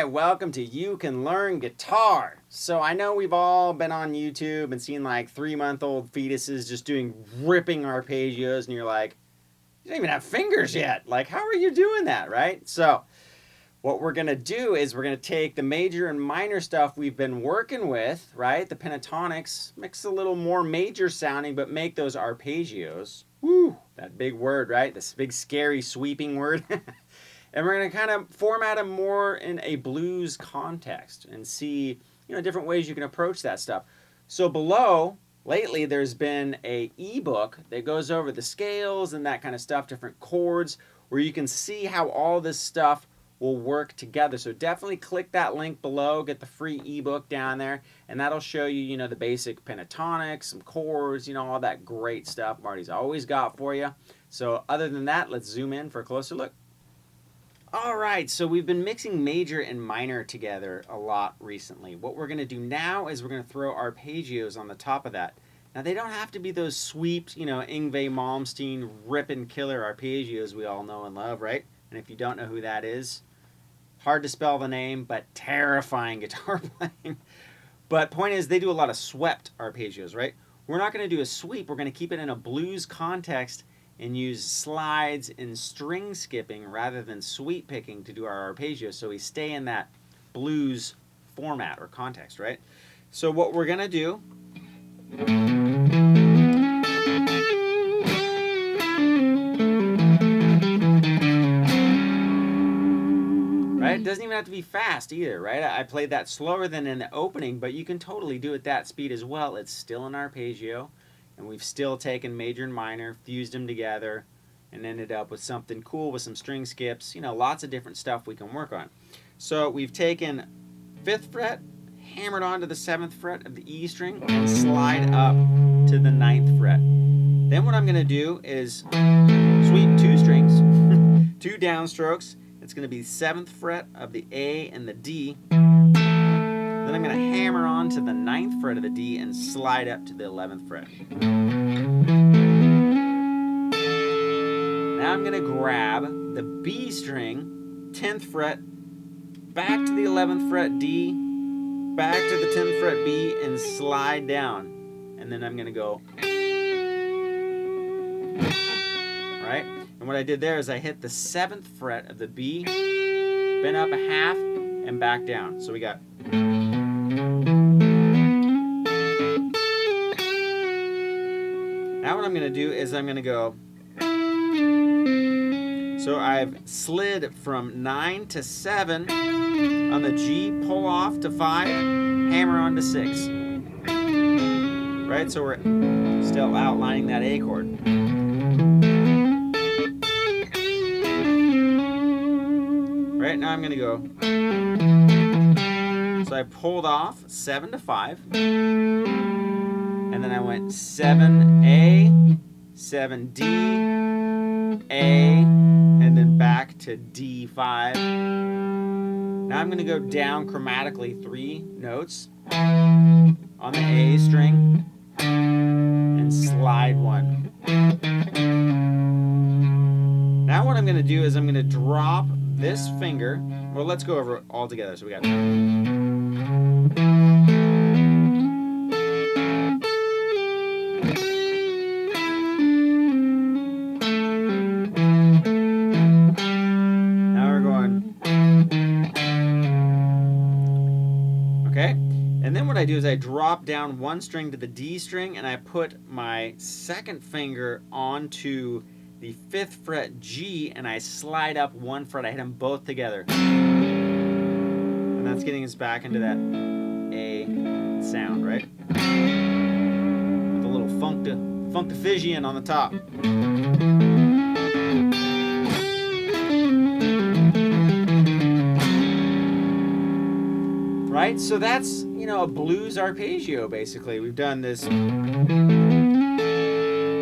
right, welcome to You Can Learn Guitar. So I know we've all been on YouTube and seen like 3-month-old fetuses just doing ripping arpeggios, and you're like, you don't even have fingers yet. Like, how are you doing that, right? So what we're going to do is we're going to take the major and minor stuff we've been working with, right? The pentatonics, mix a little more major sounding, but make those arpeggios. Woo, that big word, right? This big, scary, sweeping word. And we're going to kind of format them more in a blues context and see, different ways you can approach that stuff. So below, lately, there's been a ebook that goes over the scales and that kind of stuff, different chords, where you can see how all this stuff will work together. So definitely click that link below, get the free ebook down there, and that'll show you, the basic pentatonics, some chords, all that great stuff Marty's always got for you. So other than that, let's zoom in for a closer look. All right, so we've been mixing major and minor together a lot recently. What we're going to do now is we're going to throw arpeggios on the top of that. Now, they don't have to be those sweeps, Yngwie Malmsteen ripping killer arpeggios we all know and love, right? And if you don't know who that is, hard to spell the name, but terrifying guitar playing. But point is, they do a lot of swept arpeggios, right? We're not going to do a sweep. We're going to keep it in a blues context and use slides and string skipping rather than sweep picking to do our arpeggios, so we stay in that blues format or context, right? So what we're going to do right? It doesn't even have to be fast either, right? I played that slower than in the opening, but you can totally do it that speed as well. It's still an arpeggio. And we've still taken major and minor, fused them together, and ended up with something cool with some string skips. Lots of different stuff we can work on. So we've taken 5th fret, hammered onto the 7th fret of the E string, and slide up to the 9th fret. Then what I'm going to do is sweep 2 strings, 2 downstrokes. It's going to be 7th fret of the A and the D. Then I'm going to hammer on to the 9th fret of the D and slide up to the 11th fret. Now I'm going to grab the B string, 10th fret, back to the 11th fret D, back to the 10th fret B, and slide down. And then I'm going to go, right? And what I did there is I hit the 7th fret of the B, bent up a half, and back down. So we got... Now what I'm going to do is I'm going to go, so I've slid from 9 to 7 on the G, pull off to 5, hammer on to 6. Right, so we're still outlining that A chord. Right, now I'm going to go, so I pulled off 7 to 5. And then I went 7A, 7D, A, and then back to D5. Now I'm going to go down chromatically 3 notes on the A string and slide 1. Now what I'm going to do is I'm going to drop this finger. Well, let's go over it all together. So we got... And then what I do is I drop down 1 string to the D string, and I put my 2nd finger onto the 5th fret G, and I slide up 1 fret. I hit them both together. And that's getting us back into that A sound, right? With a little funkifigian on the top. Right? So that's, a blues arpeggio, basically. We've done this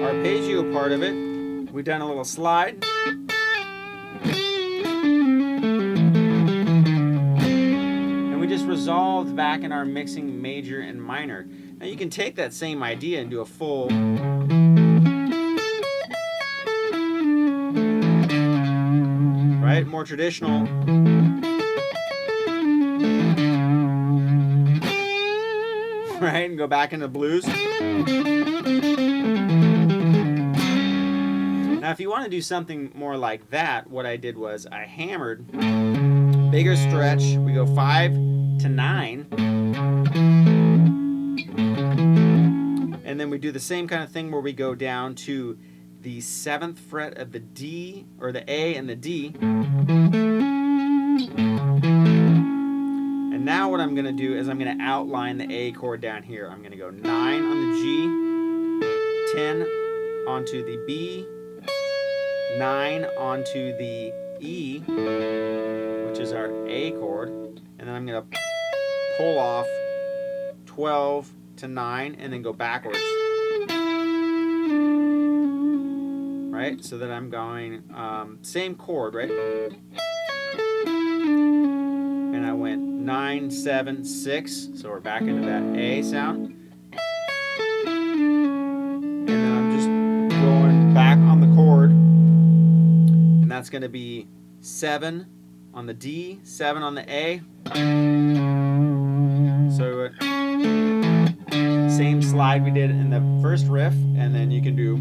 arpeggio part of it. We've done a little slide. And we just resolved back in our mixing major and minor. Now you can take that same idea and do a full... Right? More traditional... and go back into blues. Now, if you want to do something more like that, what I did was I hammered, bigger stretch, we go 5 to 9, and then we do the same kind of thing where we go down to the 7th fret of the D, or the A and the D. And now what I'm going to do is I'm going to outline the A chord down here. I'm going to go 9 on the G, 10 onto the B, 9 onto the E, which is our A chord, and then I'm going to pull off 12 to 9 and then go backwards. Right? So that I'm going same chord, right? And I went 9, 7, 6, so we're back into that A sound. And then I'm just going back on the chord. That's going to be 7 on the D, 7 on the A. So same slide we did in the first riff, and then you can do.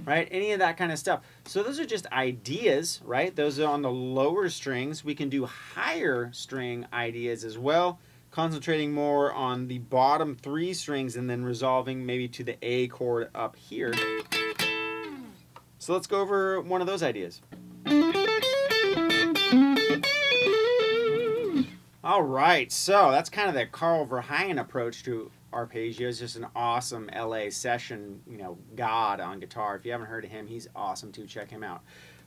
Right? Any of that kind of stuff. So those are just ideas, right? Those are on the lower strings. We can do higher string ideas as well, concentrating more on the bottom 3 strings and then resolving maybe to the A chord up here. So let's go over one of those ideas. All right, so that's kind of the Carl Verheyen approach to arpeggios. Just an awesome LA session, god on guitar. If you haven't heard of him, he's awesome too. Check him out.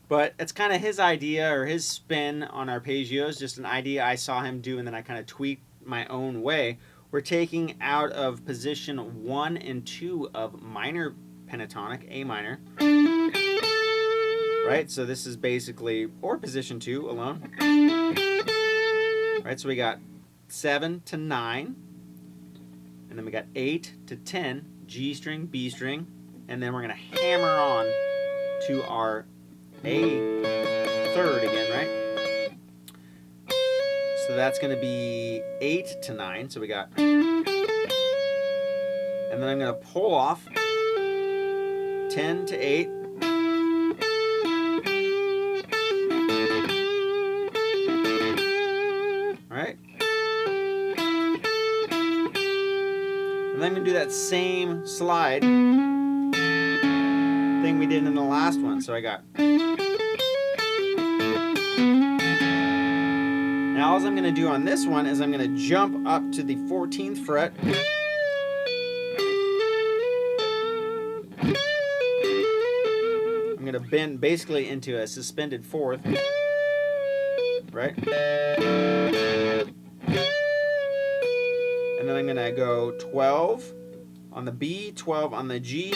But it's kind of his idea or his spin on arpeggios, just an idea I saw him do, and then I kind of tweaked my own way. We're taking out of position 1 and 2 of minor pentatonic, A minor. Right, so this is basically, or position 2 alone. Right, so we got 7 to 9, and then we got 8 to 10, G string, B string, and then we're going to hammer on to our A third again, right? So that's going to be 8 to 9, so we got, and then I'm going to pull off 10 to 8, right? And then I'm going to do that same slide thing we did in the last one. So I got. Now all I'm going to do on this one is I'm going to jump up to the 14th fret. I'm going to bend basically into a suspended 4th. Right? And then I'm going to go 12 on the B, 12 on the G,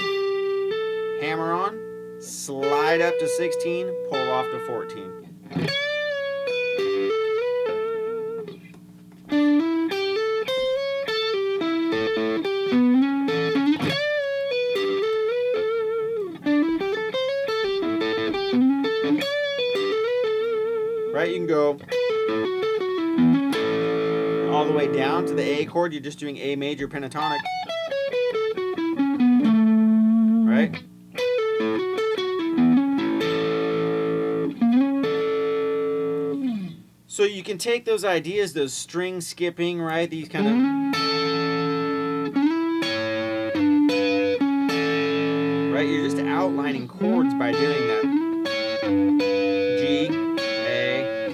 hammer on, slide up to 16, pull off to 14. Right, you can go all the way down to the A chord. You're just doing A major pentatonic. Right? So you can take those ideas, those string skipping, right? These kind of... Right? You're just outlining chords by doing that. G, A.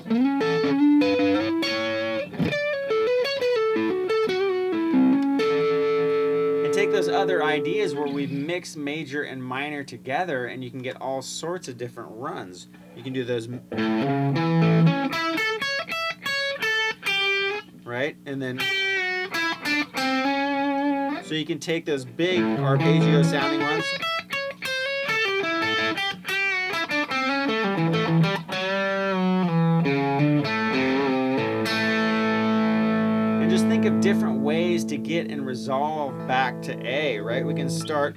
And take those other ideas where we've mixed major and minor together, and you can get all sorts of different runs. You can do those... Right? And then... So you can take those big arpeggio sounding ones. And just think of different ways to get and resolve back to A, right? We can start...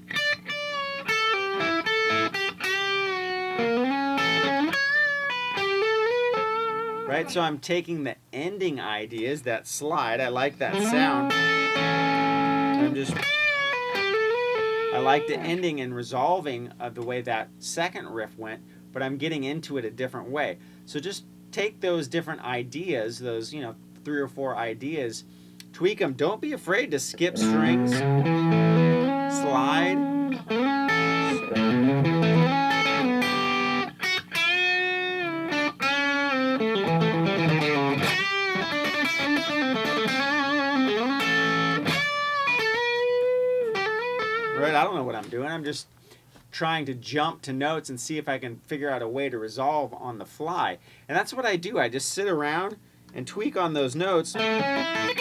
right? So I'm taking the ending ideas, that slide, I like that sound. I like the ending and resolving of the way that second riff went, but I'm getting into it a different way. So just take those different ideas, those, 3 or 4 ideas, tweak them. Don't be afraid to skip strings, slide. Right, I don't know what I'm doing. I'm just trying to jump to notes and see if I can figure out a way to resolve on the fly. And that's what I do. I just sit around and tweak on those notes. Right?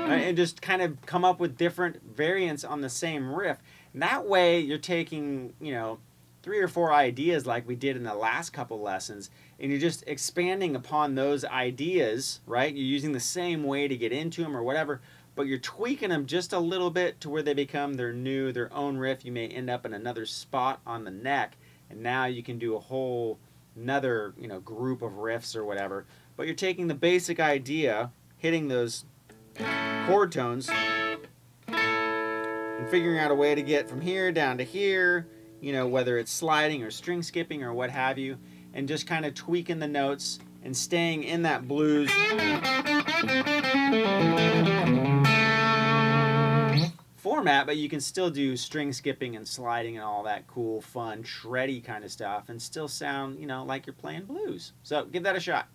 And just kind of come up with different variants on the same riff. And that way you're taking, 3 or 4 ideas like we did in the last couple lessons, and you're just expanding upon those ideas, right? You're using the same way to get into them or whatever, but you're tweaking them just a little bit to where they become their own riff. You may end up in another spot on the neck, and now you can do a whole another, group of riffs or whatever. But you're taking the basic idea, hitting those chord tones, and figuring out a way to get from here down to here, whether it's sliding or string skipping or what have you, and just kind of tweaking the notes and staying in that blues format, but you can still do string skipping and sliding and all that cool, fun, shreddy kind of stuff and still sound, like you're playing blues. So give that a shot.